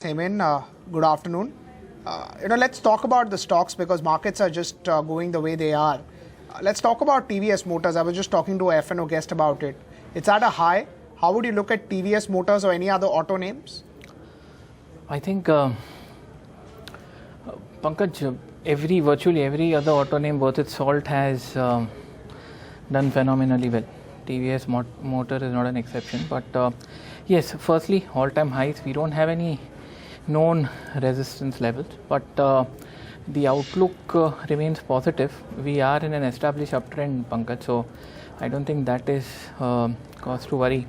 Hemen, good afternoon. Let's talk about the stocks because markets are just going the way they are. Let's talk about TVS Motors. I was just talking to a FNO guest about it. It's at a high. How would you look at TVS Motors or any other auto names? I think, Pankaj, virtually every other auto name worth its salt has done phenomenally well. TVS Motor is not an exception. But yes, firstly, all-time highs. We don't have any known resistance levels, but the outlook remains positive. We are in an established uptrend, Pankaj, so I don't think that is cause to worry.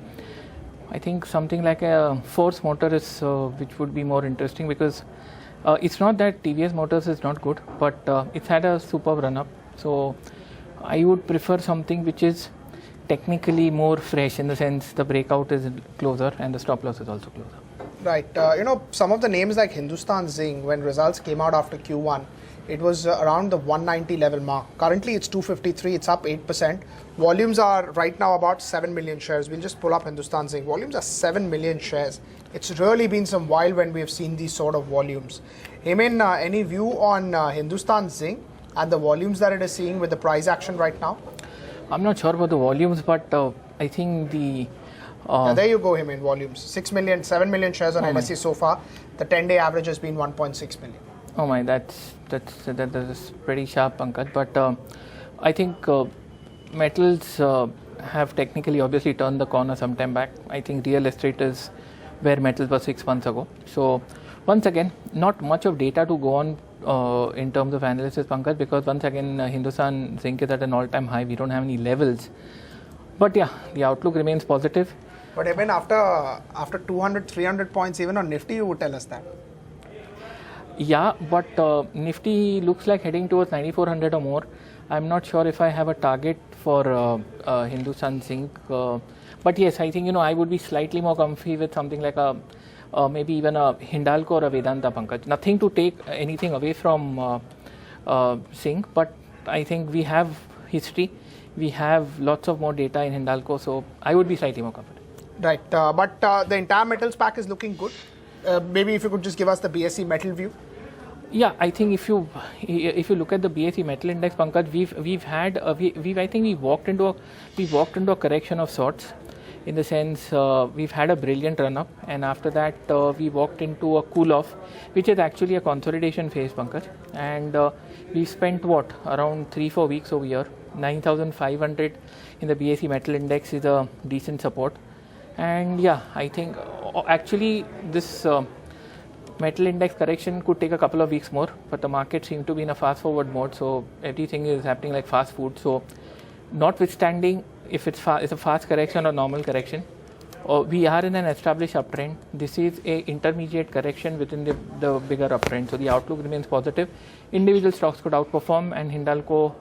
I think something like a Force Motor is which would be more interesting because it's not that TVS Motors is not good, but it's had a superb run up. So I would prefer something which is technically more fresh in the sense the breakout is closer and the stop loss is also closer. Right. Some of the names like Hindustan Zinc, when results came out after Q1, it was around the 190 level mark. Currently, it's 253. It's up 8%. Volumes are right now about 7 million shares. We'll just pull up Hindustan Zinc. Volumes are 7 million shares. It's really been some while when we have seen these sort of volumes. Hemen, any view on Hindustan Zinc and the volumes that it is seeing with the price action right now? I'm not sure about the volumes, but I think the there you go, Hemen, volumes. 7 million shares on NSE so far. The 10-day average has been 1.6 million. Oh my, that is pretty sharp, Pankaj. But I think metals have technically obviously turned the corner some time back. I think real estate is where metals were 6 months ago. So once again, not much of data to go on in terms of analysis, Pankaj, because once again, Hindustan Zinc is at an all-time high. We don't have any levels. But yeah, the outlook remains positive. But even after 200, 300 points, even on Nifty, you would tell us that. Yeah, but Nifty looks like heading towards 9400 or more. I'm not sure if I have a target for Hindustan Zinc. But yes, I think, I would be slightly more comfy with something like maybe even a Hindalco or a Vedanta, Pankaj. Nothing to take anything away from Zinc, but I think we have history. We have lots of more data in Hindalco, so I would be slightly more comfortable. Right, but the entire metals pack is looking good. Maybe if you could just give us the BSE metal view. Yeah, I think if you look at the BSE metal index, Pankaj, we walked into a correction of sorts, in the sense we've had a brilliant run up, and after that we walked into a cool off, which is actually a consolidation phase, Pankaj, and we spent around 3-4 weeks over here. 9,500 in the BSE metal index is a decent support, and yeah, I think actually this metal index correction could take a couple of weeks more, but the market seems to be in a fast forward mode, so everything is happening like fast food. So notwithstanding if it's a fast correction or normal correction, we are in an established uptrend. This is a intermediate correction within the bigger uptrend, so the outlook remains positive. Individual stocks could outperform, and Hindalco,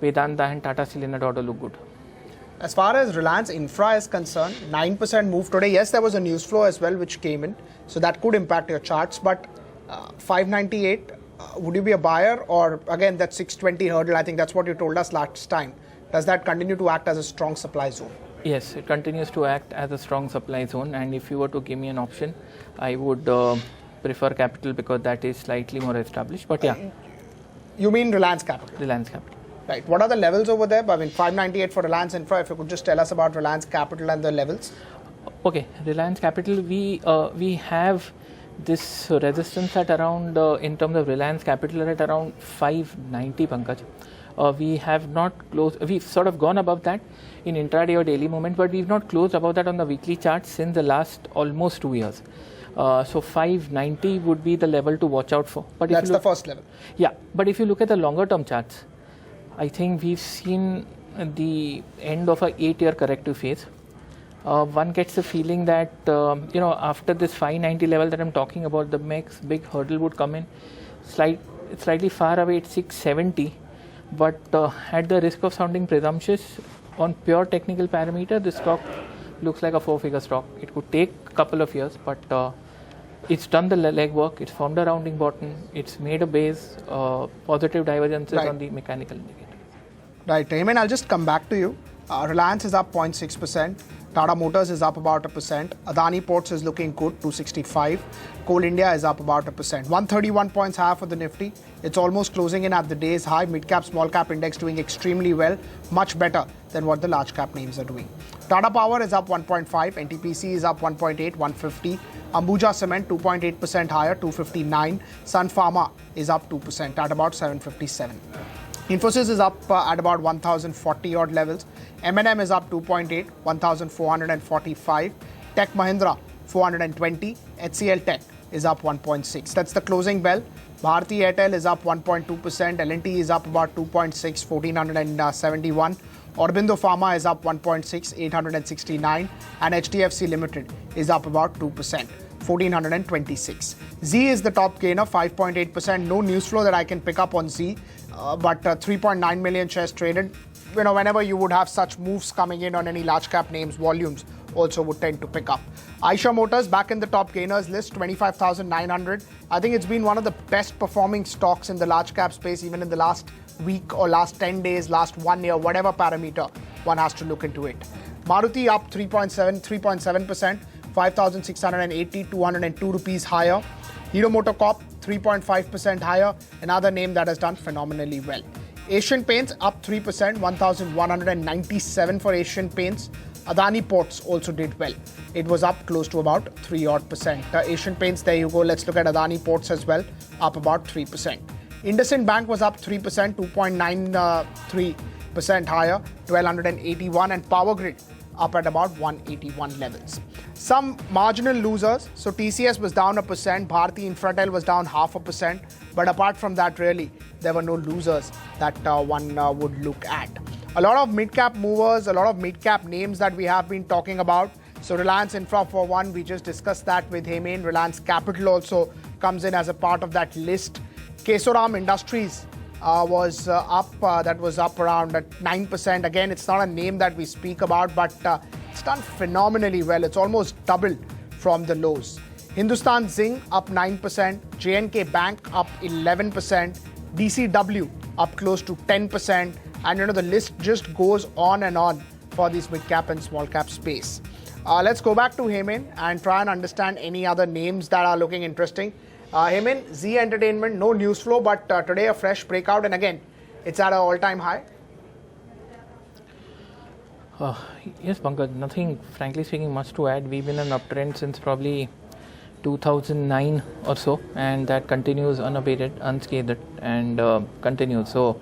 Vedanta and Tata Steel in that order look good. As far as Reliance Infra is concerned, 9% move today. Yes, there was a news flow as well which came in, so that could impact your charts. But 598, would you be a buyer, or again that 620 hurdle? I think that's what you told us last time. Does that continue to act as a strong supply zone? Yes, it continues to act as a strong supply zone, and if you were to give me an option, I would prefer Capital because that is slightly more established. But yeah. You mean Reliance Capital? Reliance Capital. Right. What are the levels over there? I mean, 598 for Reliance Infra. If you could just tell us about Reliance Capital and the levels. Okay, Reliance Capital, we have this resistance at around, in terms of Reliance Capital, at around 590, Pankaj. We have not closed, we've sort of gone above that in intraday or daily movement, but we've not closed above that on the weekly chart since the last almost 2 years. So 590 would be the level to watch out for. But that's the first level. Yeah, but if you look at the longer term charts, I think we've seen the end of a 8-year corrective phase. One gets the feeling that after this 590 level that I'm talking about, the next big hurdle would come in slightly far away at 670. But at the risk of sounding presumptuous, on pure technical parameter, this stock looks like a 4-figure stock. It could take a couple of years, but it's done the legwork. It's formed a rounding bottom. It's made a base, positive divergences on the mechanical indicator. Right, Hemen, I'll just come back to you. Reliance is up 0.6%. Tata Motors is up about 1%. Adani Ports is looking good, 265. Coal India is up about 1%. 131 points higher for the Nifty. It's almost closing in at the day's high. Mid-cap, small-cap index doing extremely well, much better than what the large-cap names are doing. Tata Power is up 1.5. NTPC is up 1.8, 150. Ambuja Cement 2.8% higher, 259. Sun Pharma is up 2% at about 757. Infosys is up at about 1,040 odd levels. M&M is up 2.8, 1,445. Tech Mahindra 420. HCL Tech is up 1.6. That's the closing bell. Bharti Airtel is up 1.2%. L&T is up about 2.6, 1,471. Aurobindo Pharma is up 1.6, 869. And HDFC Limited is up about 2%, 1,426. Z is the top gainer, 5.8%. No news flow that I can pick up on Z, but 3.9 million shares traded. You know, whenever you would have such moves coming in on any large cap names, volumes also would tend to pick up. Eicher Motors back in the top gainers list, 25,900. I think it's been one of the best performing stocks in the large cap space, even in the last week or last 10 days, last 1 year, whatever parameter one has to look into it. Maruti up 3.7%, 5,680, 202 rupees higher. Hero MotoCorp 3.5% higher, another name that has done phenomenally well. Asian Paints up 3%, 1,197 for Asian Paints. Adani Ports also did well. It was up close to about 3% odd. Asian Paints, there you go. Let's look at Adani Ports as well, up about 3%. IndusInd Bank was up 3%, 2.93% higher, 1,281, and Power Grid up at about 181 levels. Some marginal losers. So TCS was down 1%, Bharti Infratel was down 0.5%, but apart from that, really, there were no losers that one would look at. A lot of mid-cap movers, a lot of mid-cap names that we have been talking about. So Reliance Infra for one, we just discussed that with Hemen. Reliance Capital also comes in as a part of that list. Kesoram Industries was up, that was up around 9%. Again, it's not a name that we speak about, but it's done phenomenally well. It's almost doubled from the lows. Hindustan Zinc up 9%, J&K Bank up 11%, DCW up close to 10%, and you know the list just goes on and on for this mid-cap and small-cap space. Let's go back to Hemen and try and understand any other names that are looking interesting. Hemen, Z Entertainment, no news flow, but today a fresh breakout, and again, it's at an all-time high. Yes, Pankaj, nothing, frankly speaking, much to add. We've been in an uptrend since probably 2009 or so, and that continues unabated, unscathed, and continues. So,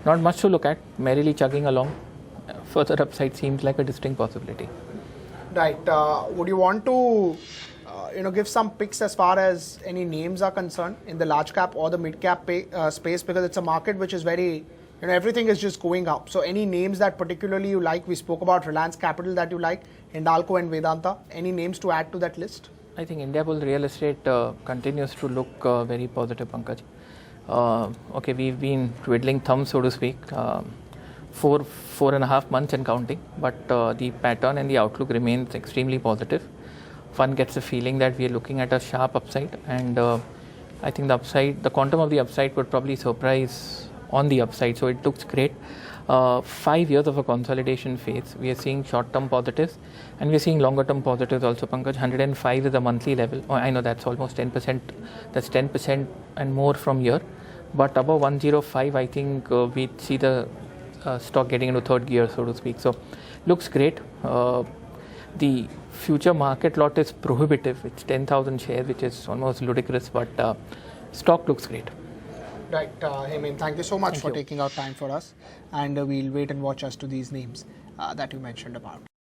not much to look at, merrily chugging along. Further upside seems like a distinct possibility. Right. Would you want to give some picks as far as any names are concerned in the large cap or the mid cap space, because it's a market which is very, everything is just going up. So any names that particularly you like? We spoke about Reliance Capital that you like, Hindalco and Vedanta. Any names to add to that list? I think Indiabulls real estate continues to look very positive, Pankaj. Okay, we've been twiddling thumbs, so to speak, 4.5 months and counting, but the pattern and the outlook remains extremely positive. One gets the feeling that we are looking at a sharp upside, and I think the upside, the quantum of the upside would probably surprise on the upside. So it looks great. 5 years of a consolidation phase. We are seeing short-term positives, and we are seeing longer-term positives also. Pankaj, 105 is the monthly level. Oh, I know that's almost 10%. That's 10% and more from here. But above 105, I think we see the stock getting into third gear, so to speak. So looks great. The future market lot is prohibitive. It's 10,000 shares, which is almost ludicrous, but stock looks great. Right, Hemen, thank you so much for taking out time for us, and we'll wait and watch as to these names that you mentioned about.